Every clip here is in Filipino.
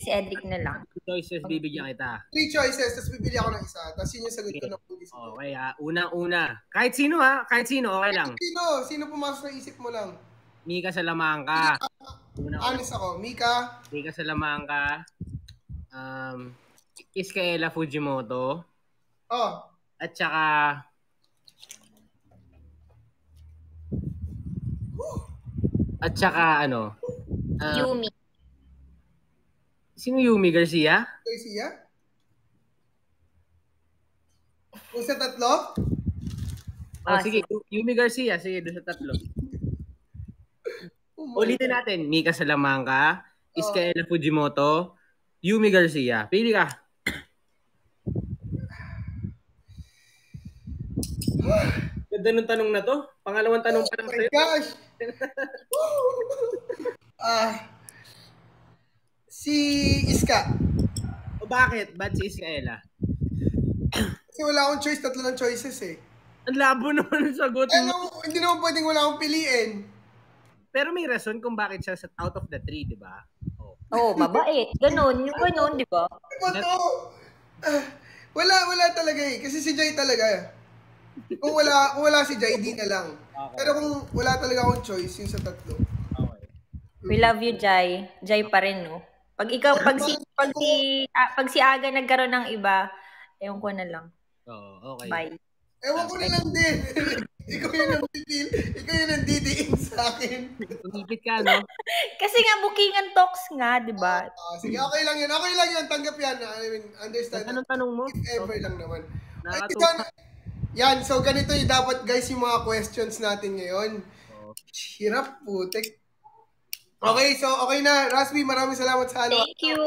Si Edric na lang. 2 choices bibigyan kita. 3 choices, tapos bibili ako ng isa. Tapos yun yung sagot ko na pulis. Okay, unang-una. Kahit sino kahit sino, okay lang. Sino pumasok sa isip mo lang? Mika Salamanca. Honest ako, Mika Salamanca. Iskaela Fujimoto. At saka Yumi. Sino Yumi Garcia? Kung sa tatlo? Sige, Yumi Garcia. Sige, doon sa tatlo. Ulitin natin. Mika Salamanca, Iskaela Fujimoto, Yumi Garcia. Pili ka. Ganda ng tanong na to. Pangalawang tanong pa lang sa'yo. Oh my gosh! Si Iska. Bakit? Ba't si Iskaela? Kasi wala akong choice, tatlo ng choices eh. Ang labo naman ang sagot mo. Hindi naman pwedeng wala akong piliin. Pero may rason kung bakit siya out of the three, di ba? Mabait. Ganon, di ba? Wala talaga eh. Kasi si Jay talaga. Kung wala si Jay, di na lang. Okay. Pero kung wala talaga akong choice, yung sa tatlo. Okay. We love you, Jay. Jay pa rin, no? Pag si Aga nagkaroon ng iba, ewan ko na lang. Okay. Bye. Ewan ko na lang din. Ikaw yung nandidiin sa akin. Tumipit ka, no? Kasi nga, bookingan talks nga, di ba? Sige, okay lang yun. Tanggap yan. I mean, understand. Anong tanong mo? If ever lang naman. Yan, so ganito yung dapat guys yung mga questions natin ngayon. Hirap, putik. Okay, so okay na. Rasby, maraming salamat sa halo. Thank you.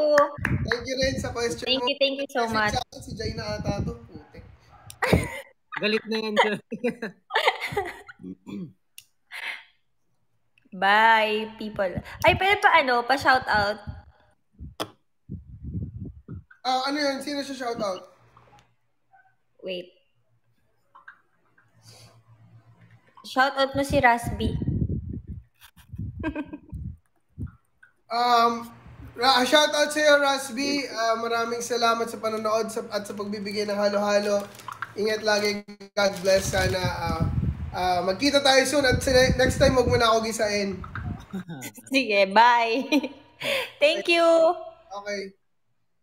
Thank you rin sa question mo. Thank you so much. Si Jay na ata to, putik. Galit na yan, Jay. Bye, people. Ay, pwede pa shout out. Ano yun? Sino siya shout out? Wait. Shout out mo si Rasby. Shout out sa iyo, Rasby. Maraming salamat sa panonood at sa pagbibigay ng halo-halo. Ingat lagi. God bless. Sana magkita tayo soon at next time wag mo na ako gisain. Sige, bye. Thank you. Okay.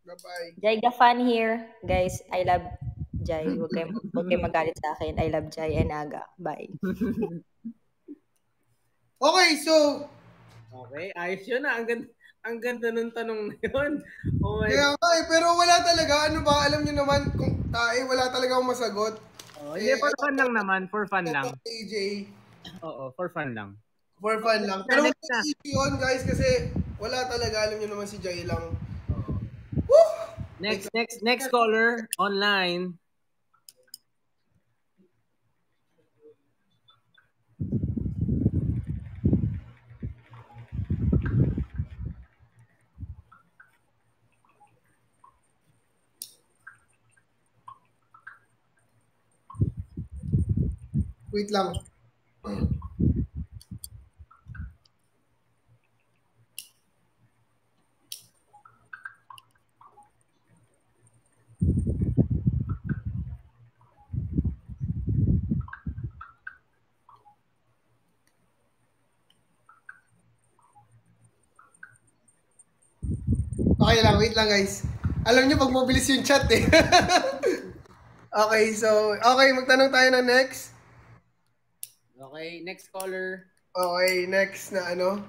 Bye-bye. Jai Gafan here. Guys, I love Jai. Huwag kayo magalit sa akin. I love Jai and Aga. Bye. Okay, so okay, ayos yun na. Ang ganda ng tanong na yun. Oh my God. Pero wala talaga. Ano ba? Alam niyo naman, kung wala talaga akong masagot. Hindi, for fun lang naman. For fun lang. AJ. Oo, for fun lang. For fun lang. Pero yun, guys, kasi wala talaga. Alam niyo naman si Jay lang. Woo! Next caller online. Wait lang. Okay lang, wait lang guys. Alam niyo pag mabilis yung chat eh. Okay, so magtanong tayo ng next. Okay, next caller. Okay, next na ano.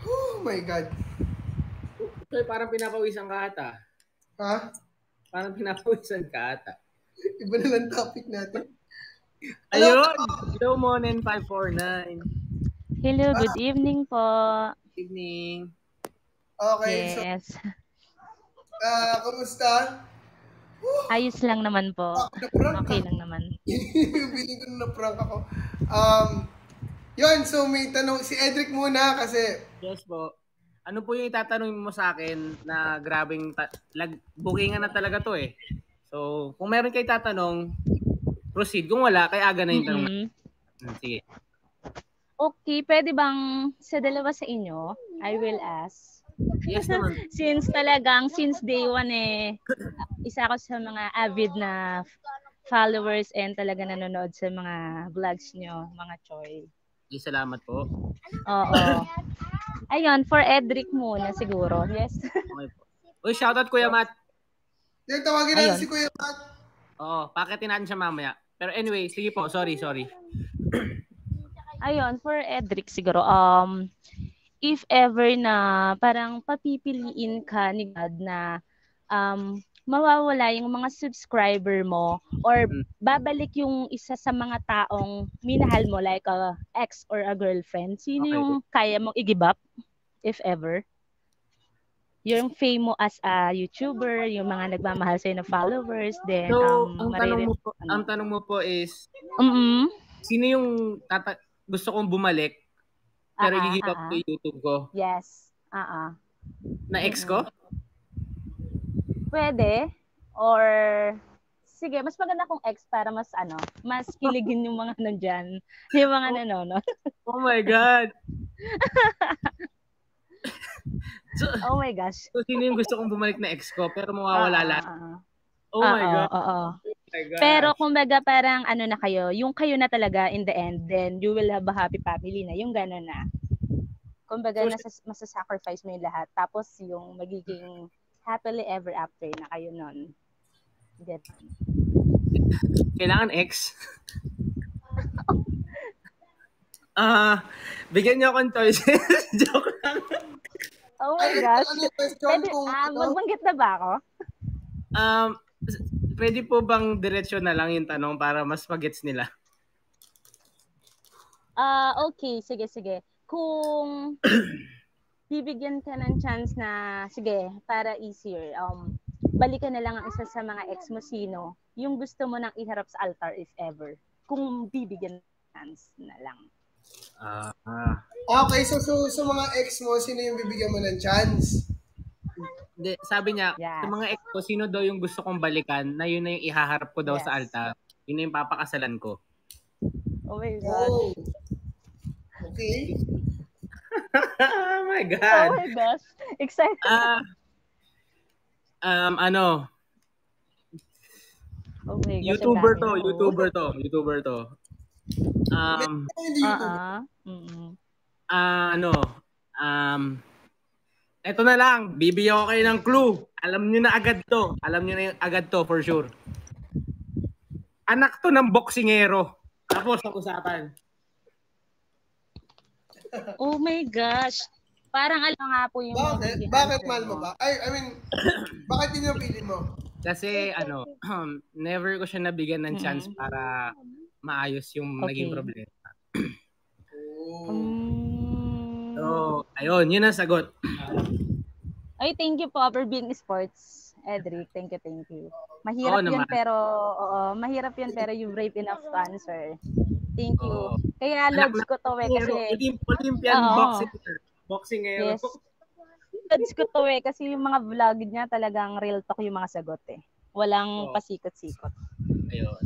Oh my God. Okay, parang pinapawisan ka ata. Ha? Parang pinapawisan ka ata. Iba na lang topic natin. Ayun! Hello, Monen 549. Hello, good evening po. Good evening. Okay, yes. So, kumusta? Ayos lang naman po. Okay lang naman. Feeling ko na prank ako. Yun, so may tanong, si Edric muna kasi... Yes po. Ano po yung itatanong mo sa akin na grabing, bookingan na talaga to eh. So, kung meron kayo tatanong, proceed. Kung wala, kay Aga na yung tanong. Sige. Okay, pwede bang sa dalawa sa inyo, I will ask. Yes naman. Since day one isa ako sa mga avid na followers and talaga nanonood sa mga vlogs nyo, mga Choy. Salamat po. Oo. Ayun, for Edric muna siguro. Yes. Okay po. Uy, shoutout Kuya Matt. Yung tawagin natin si Kuya Matt. Oo, pakitin natin siya mamaya. Pero anyway, sige po, sorry. Ayun, for Edric siguro, if ever na parang papipiliin ka ni God na mawawala yung mga subscriber mo or babalik yung isa sa mga taong minahal mo like a ex or a girlfriend, sino yung kaya mong i-give up if ever? Yung fame mo as a YouTuber, yung mga nagmamahal sa'yo na followers, then so, ang tanong mo po is sino yung gusto kong bumalik pero i-give up ko yung YouTube ko? Yes. Na ex ko? Pwede. Or sige, mas maganda kung ex para mas mas kiligin yung mga nandyan, yung mga nanonood. Oh my God. Oh my gosh. So, sino yung gusto kong bumalik na ex ko pero mawawala lahat? Oh my God. Oo. Pero kumbaga parang na kayo, yung kayo na talaga in the end, then you will have a happy family na, yung gano'n na. Kumbaga masasacrifice mo yung lahat. Tapos yung magiging happily ever after na kayo nun. Get. Kailangan ex? Bigyan niyo akong choices. Joke lang. Oh my gosh. Pwede, magbanggit na ba ako? Pwede po bang diretsyo na lang yung tanong para mas magets nila? Okay. Sige. Kung bibigyan ka ng chance na, sige, para easier, balikan na lang ang isa sa mga ex mo, sino yung gusto mo nang iharap sa altar if ever? Kung bibigyan ng chance na lang. Okay, so mga ex mo, sino yung bibigyan mo ng chance? Sabi niya, sa mga ex ko, sino daw yung gusto kong balikan na yun na yung ihaharap ko daw sa altar. Yun na yung papakasalan ko. Oh my God. Oh. Okay. Oh my God. Oh my gosh. Excited. Oh my gosh, YouTuber to. Ito na lang, bibigyan ko kayo ng clue. Alam niyo na agad to for sure. Anak to ng boksingero. Tapos ang usapan. Oh my gosh. Parang alam nga po yung Bakit mahal mo ba? I mean, bakit yun yung pili mo? Kasi never ko siya nabigyan ng chance para maayos yung naging problema. So, ayun, yun ang sagot. Ay, thank you po for being sports, Edric. Thank you. Mahirap yun pero you brave enough to answer. Thank you. Kaya loves ko to kasi Olympian boxingero. Yes. Loves ko to kasi yung mga vlog niya talagang real talk yung mga sagot Walang pasikot-sikot. Ayun.